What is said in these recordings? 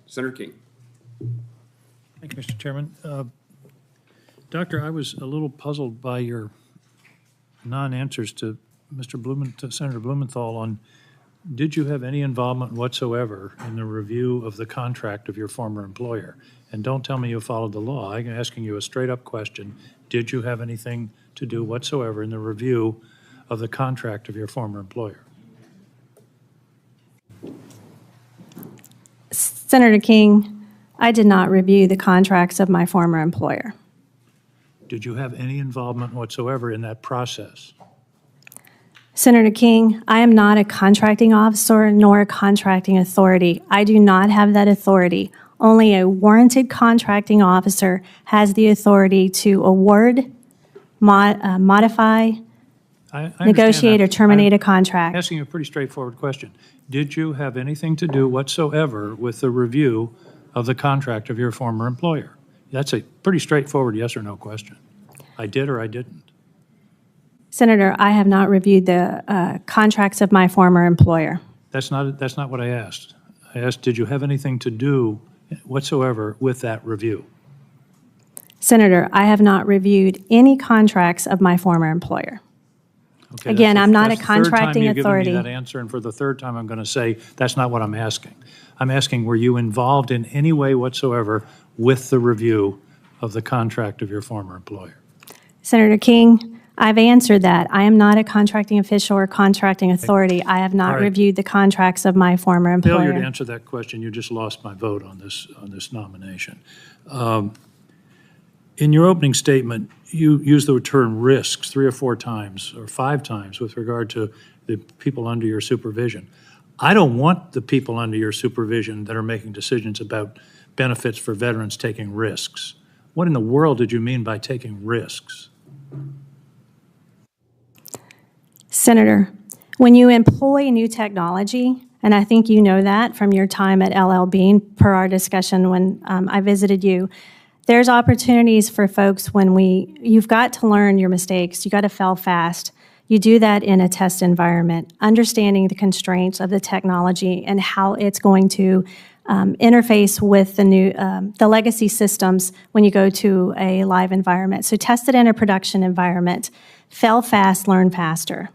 Senator King. Thank you, Mr. Chairman. Doctor, I was a little puzzled by your non-answers to Senator Blumenthal on, did you have any involvement whatsoever in the review of the contract of your former employer? And don't tell me you followed the law. I'm asking you a straight-up question. Did you have anything to do whatsoever in the review of the contract of your former employer? Senator King, I did not review the contracts of my former employer. Did you have any involvement whatsoever in that process? Senator King, I am not a contracting officer nor a contracting authority. I do not have that authority. Only a warranted contracting officer has the authority to award, modify, negotiate, or terminate a contract. I'm asking you a pretty straightforward question. Did you have anything to do whatsoever with the review of the contract of your former employer? That's a pretty straightforward yes or no question. I did or I didn't. Senator, I have not reviewed the contracts of my former employer. That's not what I asked. I asked, did you have anything to do whatsoever with that review? Senator, I have not reviewed any contracts of my former employer. Okay, Again, I'm not a that's the third contracting time you've authority. given me that answer, and for the third time, I'm going to say that's not what I'm asking. I'm asking, were you involved in any way whatsoever with the review of the contract of your former employer? Senator King, I've answered that. I am not a contracting official or contracting authority. I have not All right. reviewed the contracts of my former employer. Failure to answer that question, you just lost my vote on this nomination. In your opening statement, you used the term risks 3 or 4 times or 5 times with regard to the people under your supervision. I don't want the people under your supervision that are making decisions about benefits for veterans taking risks. What in the world did you mean by taking risks? Senator, when you employ new technology, and I think you know that from your time at LL Bean, per our discussion when I visited you, there's opportunities for folks when you've got to learn your mistakes. You got to fail fast. You do that in a test environment, understanding the constraints of the technology and how it's going to interface with the legacy systems when you go to a live environment. So test it in a production environment. Fail fast, learn faster.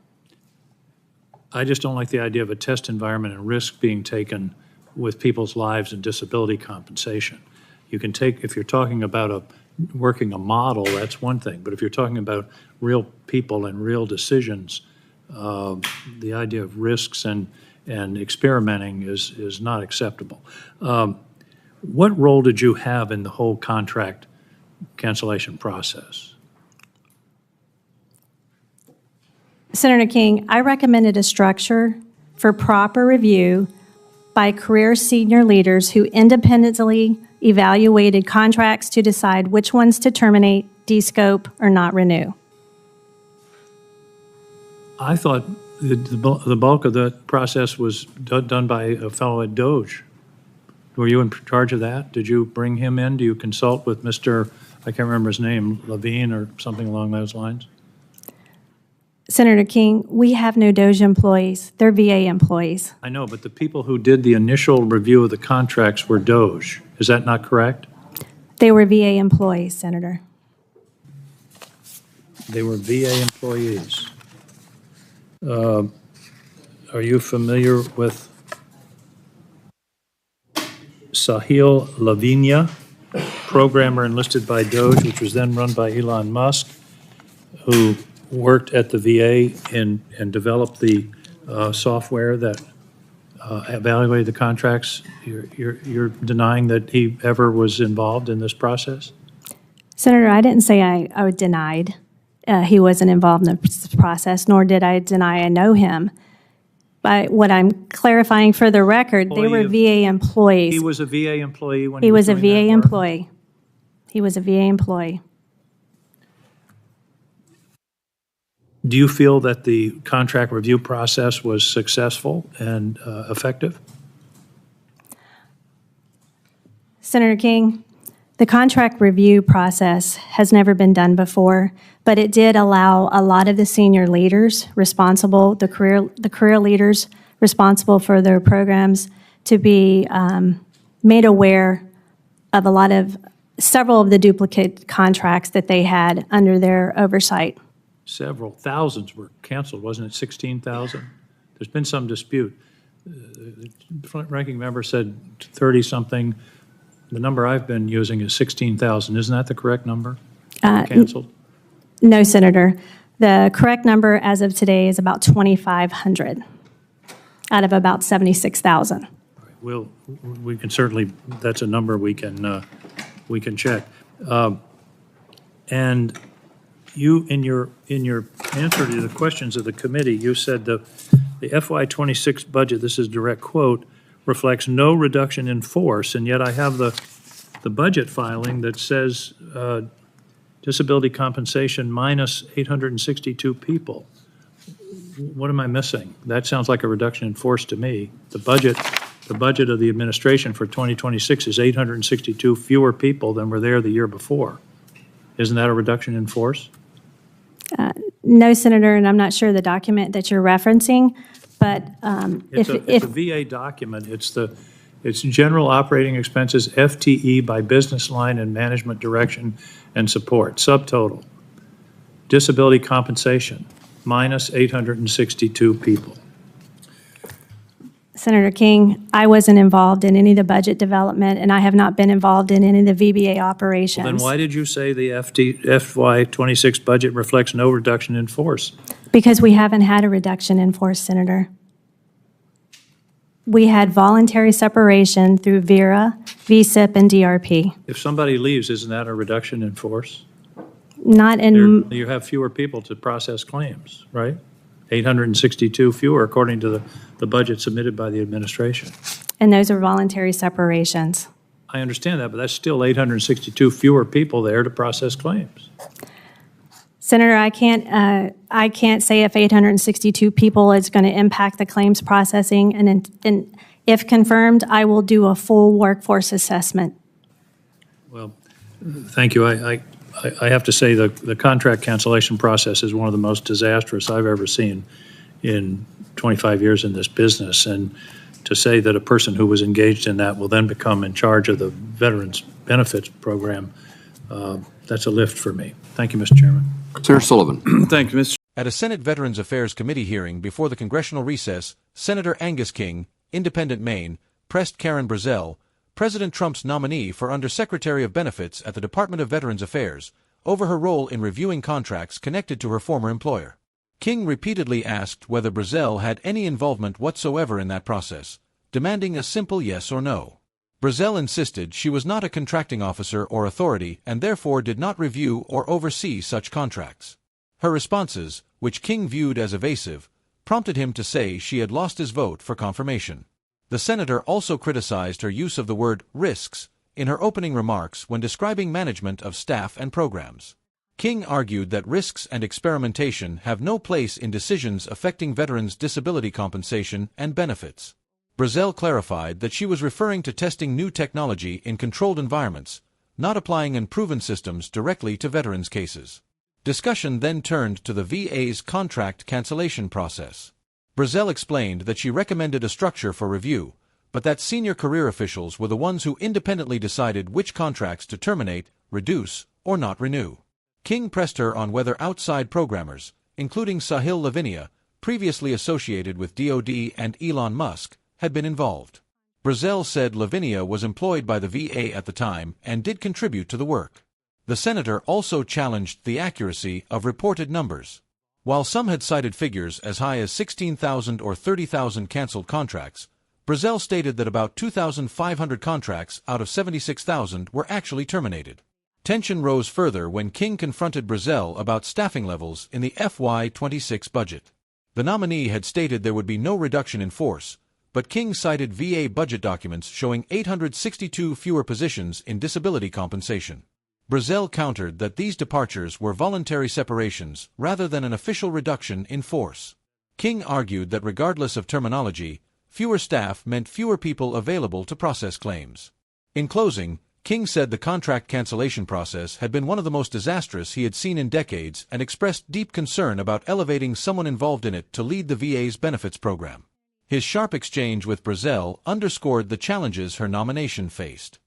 I just don't like the idea of a test environment and risk being taken with people's lives and disability compensation. You can take, if you're talking about working a model, that's one thing. But if you're talking about real people and real decisions, the idea of risks and experimenting is not acceptable. What role did you have in the whole contract cancellation process? Senator King, I recommended a structure for proper review by career senior leaders who independently evaluated contracts to decide which ones to terminate, descope, or not renew. I thought the bulk of the process was done by a fellow at Doge. Were you in charge of that? Did you bring him in? Do you consult with Mr., I can't remember his name, Levine or something along those lines? Senator King, we have no Doge employees. They're VA employees. I know, but the people who did the initial review of the contracts were Doge. Is that not correct? They were VA employees, Senator. They were VA employees. Are you familiar with Sahil Lavinia, programmer enlisted by Doge, which was then run by Elon Musk, who worked at the VA and developed the software that evaluated the contracts? You're denying that he ever was involved in this process? Senator, I didn't say I denied he wasn't involved in the process, nor did I deny I know him. But what I'm clarifying for the record, they were VA employees. He was a VA employee when He was a doing VA that work? employee. He was a VA employee. Do you feel that the contract review process was successful and effective? Senator King, the contract review process has never been done before, but it did allow a lot of the senior leaders responsible, the career leaders responsible for their programs to be made aware of several of the duplicate contracts that they had under their oversight. Several thousands were canceled, wasn't it 16,000? There's been some dispute. The ranking member said 30-something. The number I've been using is 16,000. Isn't that the correct number? Canceled? No, Senator. The correct number as of today is about 2,500 out of about 76,000. We can certainly, that's a number we can check. And you, in your answer to the questions of the committee, you said the FY26 budget, this is direct quote, reflects no reduction in force, and yet I have the budget filing that says disability compensation minus 862 people. What am I missing? That sounds like a reduction in force to me. The budget of the administration for 2026 is 862 fewer people than were there the year before. Isn't that a reduction in force? No, Senator, and I'm not sure the document that you're referencing, but It's a VA document. It's general operating expenses, FTE by business line and management direction and support, subtotal. Disability compensation, minus 862 people. Senator King, I wasn't involved in any of the budget development, and I have not been involved in any of the VBA operations. Then why did you say the FY26 budget reflects no reduction in force? Because we haven't had a reduction in force, Senator. We had voluntary separation through VERA, VSIP, and DRP. If somebody leaves, isn't that a reduction in force? Not in, You have fewer people to process claims, right? 862 fewer according to the budget submitted by the administration. and those are voluntary separations. I understand that, but that's still 862 fewer people there to process claims. Senator, I can't say if 862 people is going to impact the claims processing, and if confirmed, I will do a full workforce assessment. Well, thank you. I have to say the contract cancellation process is one of the most disastrous I've ever seen in 25 years in this business. And to say that a person who was engaged in that will then become in charge of the Veterans Benefits Program, that's a lift for me. Thank you, Mr. Chairman. Senator Sullivan. Thank you, Mr. At a Senate Veterans Affairs Committee hearing before the congressional recess, Senator Angus King, Independent Maine, pressed Karen Brazell, President Trump's nominee for Undersecretary of Benefits at the Department of Veterans Affairs, over her role in reviewing contracts connected to her former employer. King repeatedly asked whether Brazell had any involvement whatsoever in that process, demanding a simple yes or no. Brazell insisted she was not a contracting officer or authority and therefore did not review or oversee such contracts. Her responses, which King viewed as evasive, prompted him to say she had lost his vote for confirmation. The senator also criticized her use of the word risks in her opening remarks when describing management of staff and programs. King argued that risks and experimentation have no place in decisions affecting veterans' disability compensation and benefits. Brazell clarified that she was referring to testing new technology in controlled environments, not applying unproven systems directly to veterans' cases. Discussion then turned to the VA's contract cancellation process. Brazell explained that she recommended a structure for review, but that senior career officials were the ones who independently decided which contracts to terminate, reduce, or not renew. King pressed her on whether outside programmers, including Sahil Lavinia, previously associated with DoD and Elon Musk, had been involved. Brazell said Lavinia was employed by the VA at the time and did contribute to the work. The senator also challenged the accuracy of reported numbers. While some had cited figures as high as 16,000 or 30,000 canceled contracts, Brazell stated that about 2,500 contracts out of 76,000 were actually terminated. Tension rose further when King confronted Brazell about staffing levels in the FY26 budget. The nominee had stated there would be no reduction in force, but King cited VA budget documents showing 862 fewer positions in disability compensation. Brazell countered that these departures were voluntary separations rather than an official reduction in force. King argued that regardless of terminology, fewer staff meant fewer people available to process claims. In closing, King said the contract cancellation process had been one of the most disastrous he had seen in decades and expressed deep concern about elevating someone involved in it to lead the VA's benefits program. His sharp exchange with Brazell underscored the challenges her nomination faced.